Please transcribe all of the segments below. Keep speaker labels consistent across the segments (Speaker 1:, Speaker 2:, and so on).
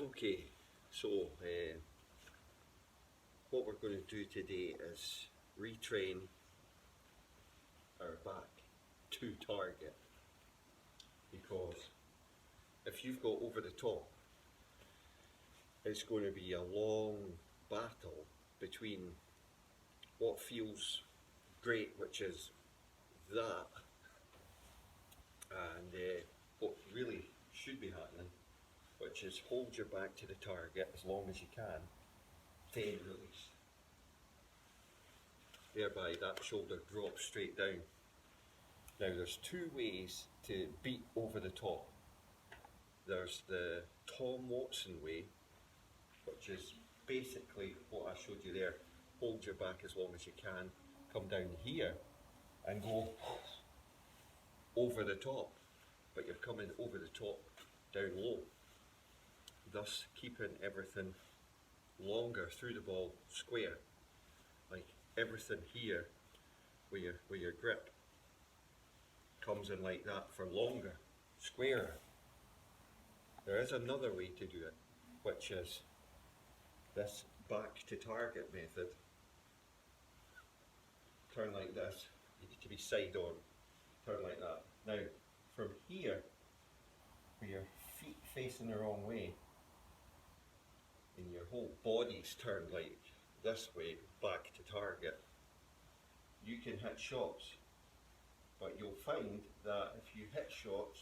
Speaker 1: Okay, so what we're going to do today is retrain our back to target, because if you've got over the top, it's going to be a long battle between what feels great, which is that, and what really should be happening, which is hold your back to the target as long as you can, then release. Thereby that shoulder drops straight down. Now there's two ways to beat over the top. There's the Tom Watson way, which is basically what I showed you there. Hold your back as long as you can, come down here and go over the top, but you're coming over the top down low, thus keeping everything longer through the ball square, like everything here where your grip comes in like that for longer, squarer. There is another way to do it, which is this back to target method. Turn like this, you need to be side on, turn like that. Now from here, with your feet facing the wrong way, and your whole body's turned like this way, back to target, you can hit shots, but you'll find that if you hit shots,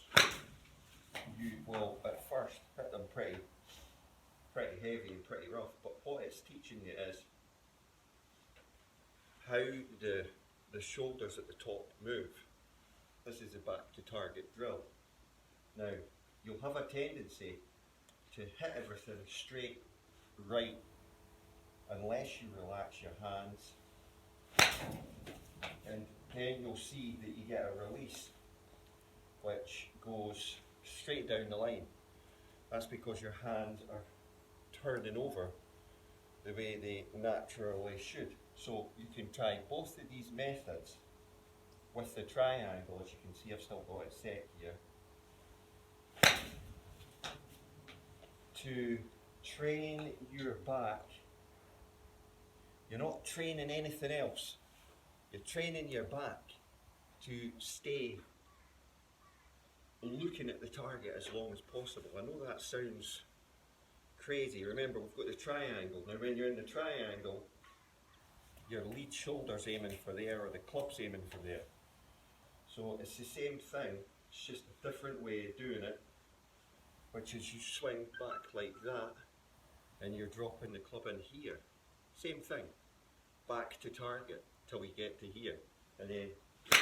Speaker 1: you will at first hit them pretty heavy and pretty rough, but what it's teaching you is how the shoulders at the top move. This is the back to target drill. Now, you'll have a tendency to hit everything straight, right, unless you relax your hands, and then you'll see that you get a release which goes straight down the line. That's because your hands are turning over the way they naturally should. So you can try both of these methods with the triangle. As you can see, I've still got it set here, to train your back. You're not training anything else. You're training your back to stay looking at the target as long as possible. I know that sounds crazy. Remember, we've got the triangle. Now when you're in the triangle, your lead shoulder's aiming for there, or the club's aiming for there. So it's the same thing, it's just a different way of doing it, which is you swing back like that, and you're dropping the club in here. Same thing, back to target till we get to here, and then you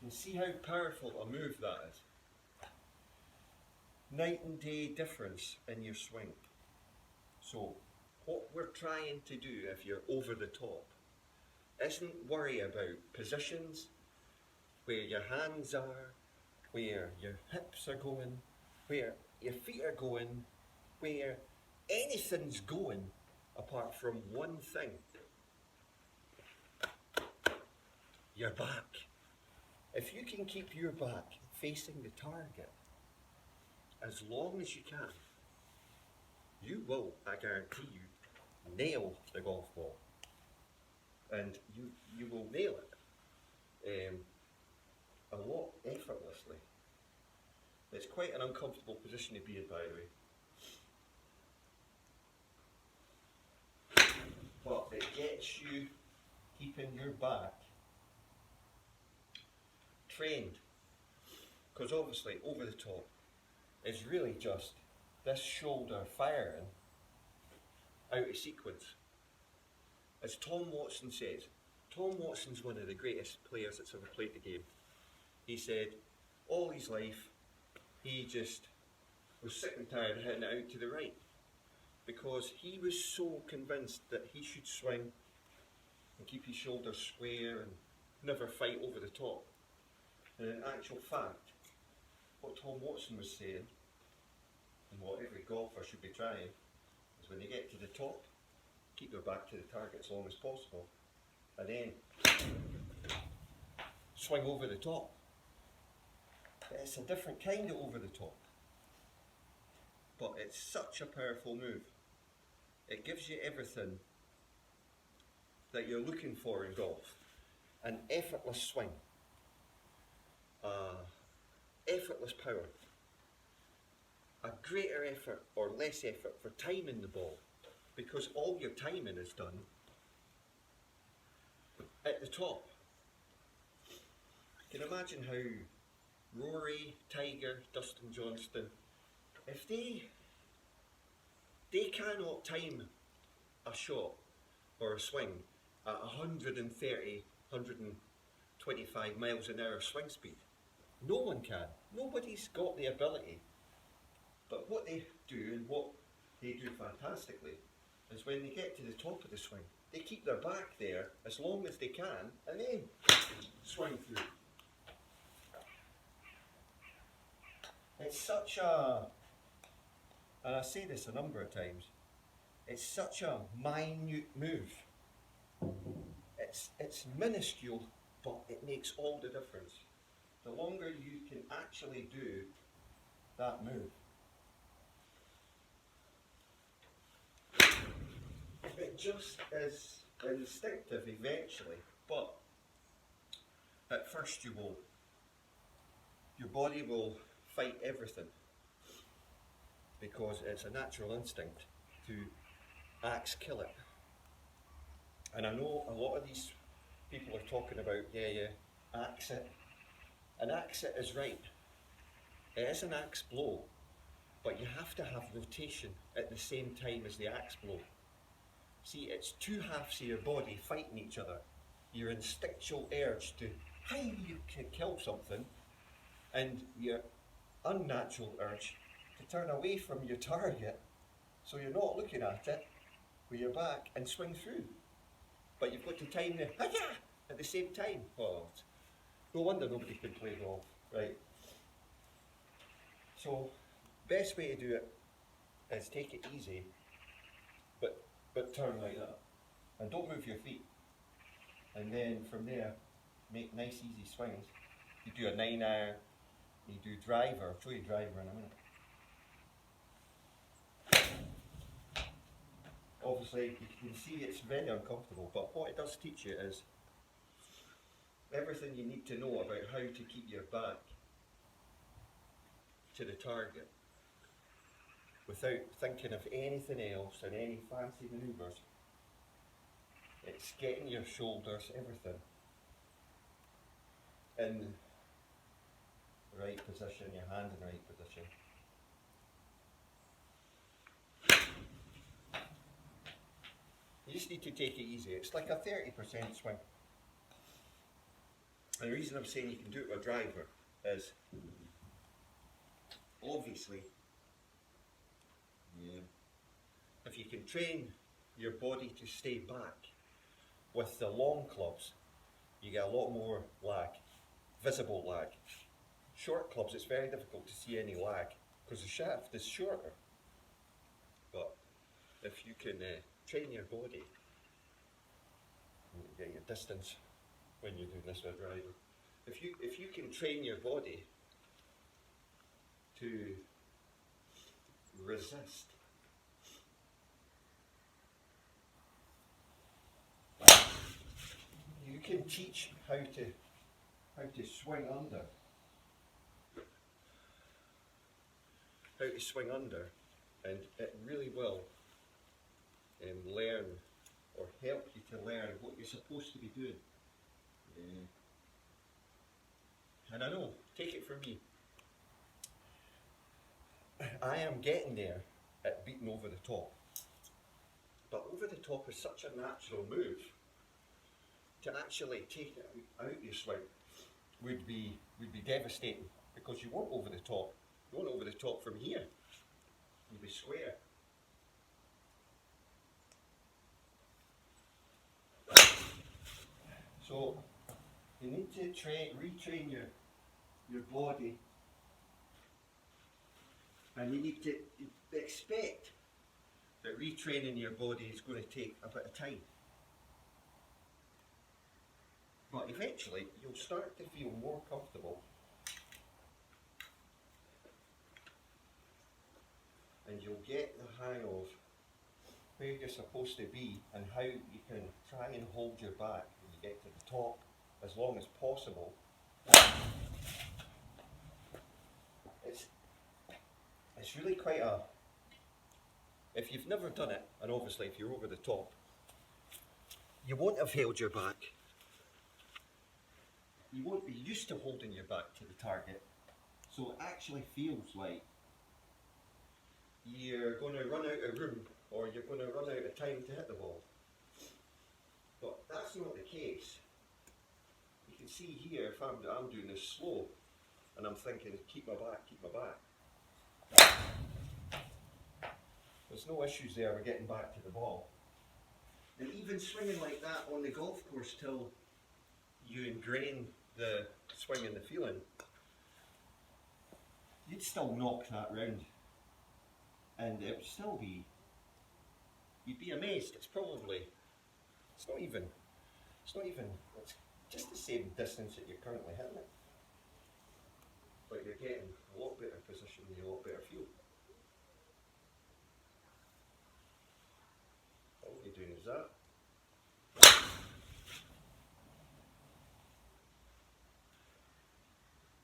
Speaker 1: can see how powerful a move that is. Night and day difference in your swing. So what we're trying to do, if you're over the top, isn't worry about positions, where your hands are, where your hips are going, where your feet are going, where anything's going, apart from one thing: your back. If you can keep your back facing the target as long as you can, you will, I guarantee you, nail the golf ball. And you will nail it a lot effortlessly. It's quite an uncomfortable position to be in, by the way. But it gets you keeping your back trained. Because obviously over the top is really just this shoulder firing out of sequence. As Tom Watson says, Tom Watson's one of the greatest players that's ever played the game. He said all his life he just was sick and tired of hitting it out to the right, because he was so convinced that he should swing and keep his shoulders square and never fight over the top. And in actual fact, what Tom Watson was saying, and what every golfer should be trying, is when they get to the top, keep their back to the target as long as possible, and then swing over the top. But it's a different kind of over the top. but it's such a powerful move. It gives you everything that you're looking for in golf. An effortless swing, effortless power, a greater effort or less effort for timing the ball, because all your timing is done at the top. You can imagine how Rory, Tiger, Dustin Johnson, if they cannot time a shot or a swing at 130, 125 miles an hour swing speed. No one can. Nobody's got the ability. But what they do, and what they do fantastically, is when they get to the top of the swing, they keep their back there as long as they can, and then swing through. It's such a, and I say this a number of times, it's such a minute move. It's minuscule, but it makes all the difference. The longer you can actually do that move. It just is instinctive eventually, but at first your body will fight everything, because it's a natural instinct to axe kill it. And I know a lot of these people are talking about, axe it. An axe it is right. It is an axe blow, but you have to have rotation at the same time as the axe blow. See, it's two halves of your body fighting each other. Your instinctual urge to, hey, you can kill something, and your unnatural urge to turn away from your target so you're not looking at it with your back and swing through. But you've got to time the hi-ya at the same time. Oh, no wonder nobody can play golf, right? So, best way to do it is take it easy, but turn like that. And don't move your feet. And then from there, make nice easy swings. You do a 9-iron, you do driver. I'll show you driver in a minute. Obviously, you can see it's very uncomfortable, but what it does teach you is everything you need to know about how to keep your back to the target without thinking of anything else and any fancy manoeuvres. It's getting your shoulders, everything, in the right position, your hand in the right position. You just need to take it easy. It's like a 30% swing. And the reason I'm saying you can do it with a driver is, obviously, if you can train your body to stay back with the long clubs, you get a lot more lag, visible lag. Short clubs, it's very difficult to see any lag because the shaft is shorter. But if you can train your body, you get your distance when you're doing this with a driver. If you can train your body to resist, you can teach how to swing under. How to swing under, and it really will learn or help you to learn what you're supposed to be doing. And I know, take it from me, I am getting there at beating over the top. But over the top is such a natural move. To actually take it out your swing would be devastating, because you want over the top. You want over the top from here. You'd be square. So you need to retrain your body, and you need to expect that retraining your body is going to take a bit of time. But eventually you'll start to feel more comfortable, and and you'll get the hang of where you're supposed to be and how you can try and hold your back when you get to the top as long as possible. It's really quite a, if you've never done it, and obviously if you're over the top, you won't have held your back. You won't be used to holding your back to the target, so it actually feels like you're going to run out of room or you're going to run out of time to hit the ball. But that's not the case. You can see here, if I'm doing this slow, and I'm thinking, keep my back, keep my back. There's no issues there with getting back to the ball. And even swinging like that on the golf course till you ingrain the swing and the feeling, you'd still knock that round. And it would still be, you'd be amazed. It's just the same distance that you're currently hitting it. But you're getting a lot better position and a lot better feel. All you're doing is that.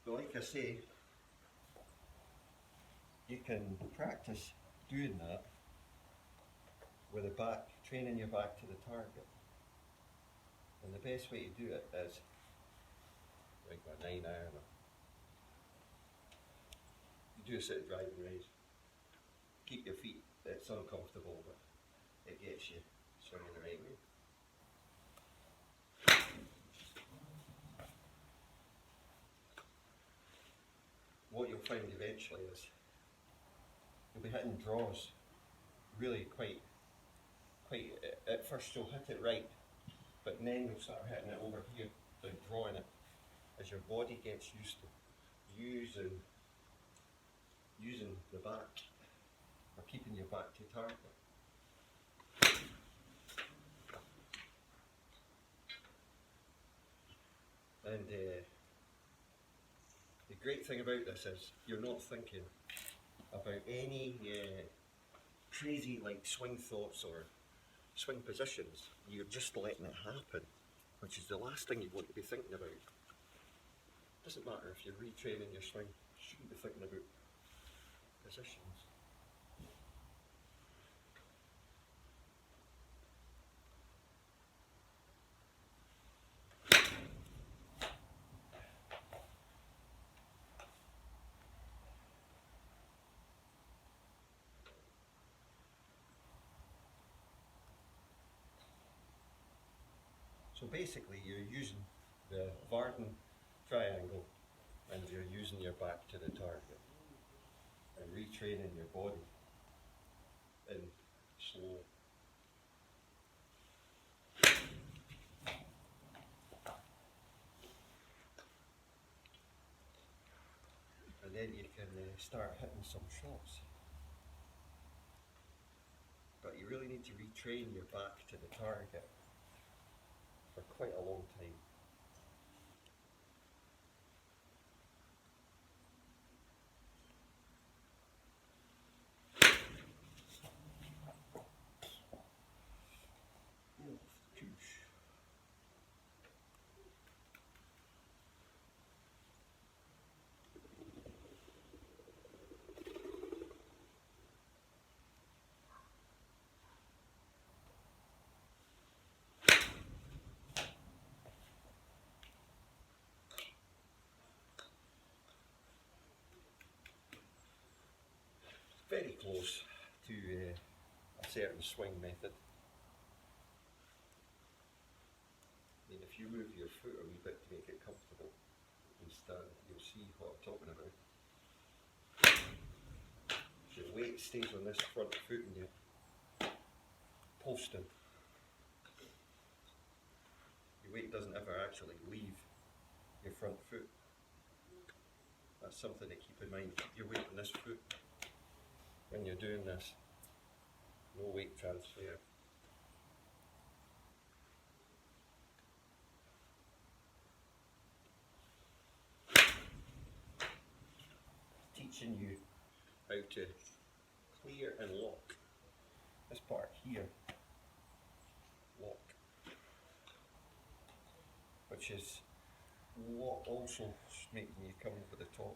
Speaker 1: But like I say, you can practice doing that with the back, training your back to the target. And the best way to do it is like a 9 iron. You do a set of driving range. Keep your feet, it's uncomfortable, but it gets you swinging the right way. What you'll find eventually is you'll be hitting draws really quite, at first you'll hit it right, but then you'll start hitting it over here, like drawing it, as your body gets used to using the back, or keeping your back to target. And the great thing about this is you're not thinking about any crazy like swing thoughts or swing positions. You're just letting it happen, which is the last thing you want to be thinking about. Doesn't matter if you're retraining your swing, you shouldn't be thinking about positions. So basically you're using the Varden triangle and you're using your back to the target and retraining your body in slow. And then you can start hitting some shots. But you really need to retrain your back to the target for quite a long time. Very close to a certain swing method. I mean, if you move your foot a wee bit to make it comfortable, you'll see what I'm talking about. If your weight stays on this front foot and you're posting, your weight doesn't ever actually leave your front foot. That's something to keep in mind. Keep your weight on this foot when you're doing this. No weight transfer. Teaching you how to clear and lock. This part here, lock, which is what also making you come over the top.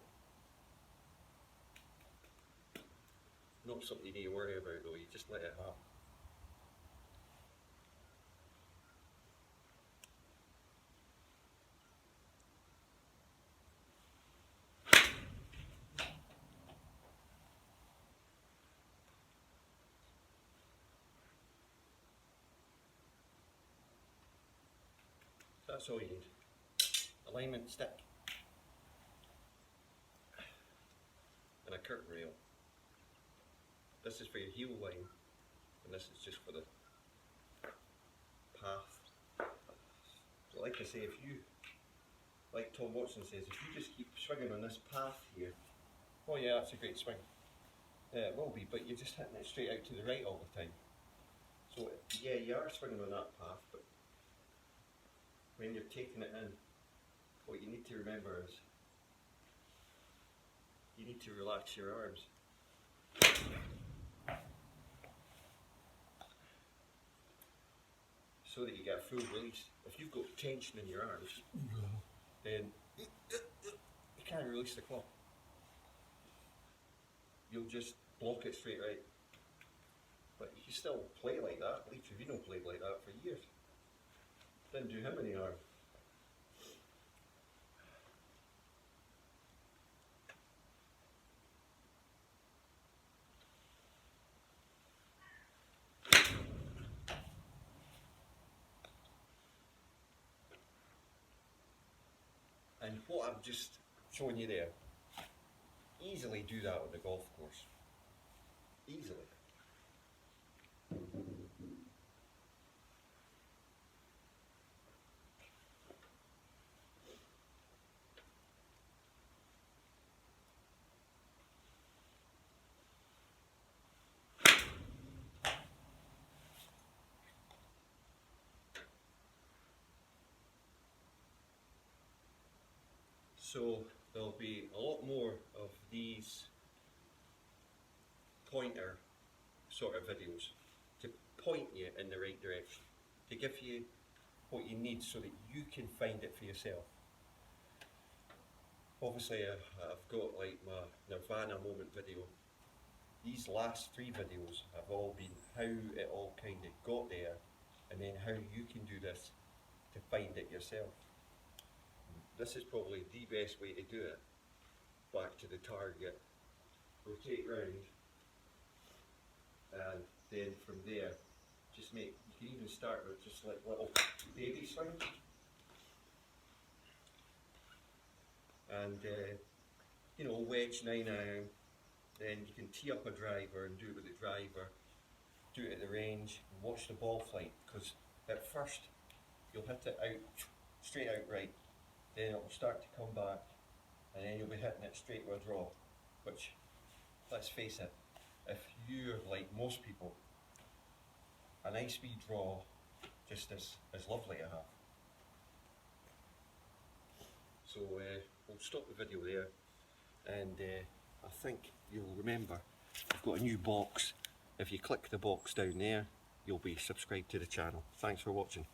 Speaker 1: Not something you need to worry about though, you just let it happen. That's all you need. Alignment stick and a curtain rail. This is for your heel line and this is just for the path. So like I say, if you, like Tom Watson says, if you just keep swinging on this path here, oh yeah, that's a great swing. Yeah, it will be, but you're just hitting it straight out to the right all the time. So yeah, you are swinging on that path, but when you're taking it in, what you need to remember is you need to relax your arms. So that you get a full release. If you've got tension in your arms, then you can't release the club. You'll just block it straight right. But you can still play like that. Lee Trevino played like that for years. Didn't do him any harm. And what I've just shown you there, easily do that on the golf course. Easily. So there'll be a lot more of these pointer sort of videos to point you in the right direction, to give you what you need so that you can find it for yourself. Obviously I've got like my Nirvana moment video. These last 3 videos have all been how it all kind of got there and then how you can do this to find it yourself. This is probably the best way to do it. Back to the target, rotate round, and then from there, just make, you can even start with just like little baby swings. And you know, wedge 9-iron, then you can tee up a driver and do it with the driver, do it at the range, and watch the ball flight, because at first you'll hit it out, straight out right, then it'll start to come back, and then you'll be hitting it straight with a draw, which, let's face it, if you're like most people, a nice wee draw just is lovely to have. So we'll stop the video there, and I think you'll remember I've got a new box. If you click the box down there, you'll be subscribed to the channel. Thanks for watching.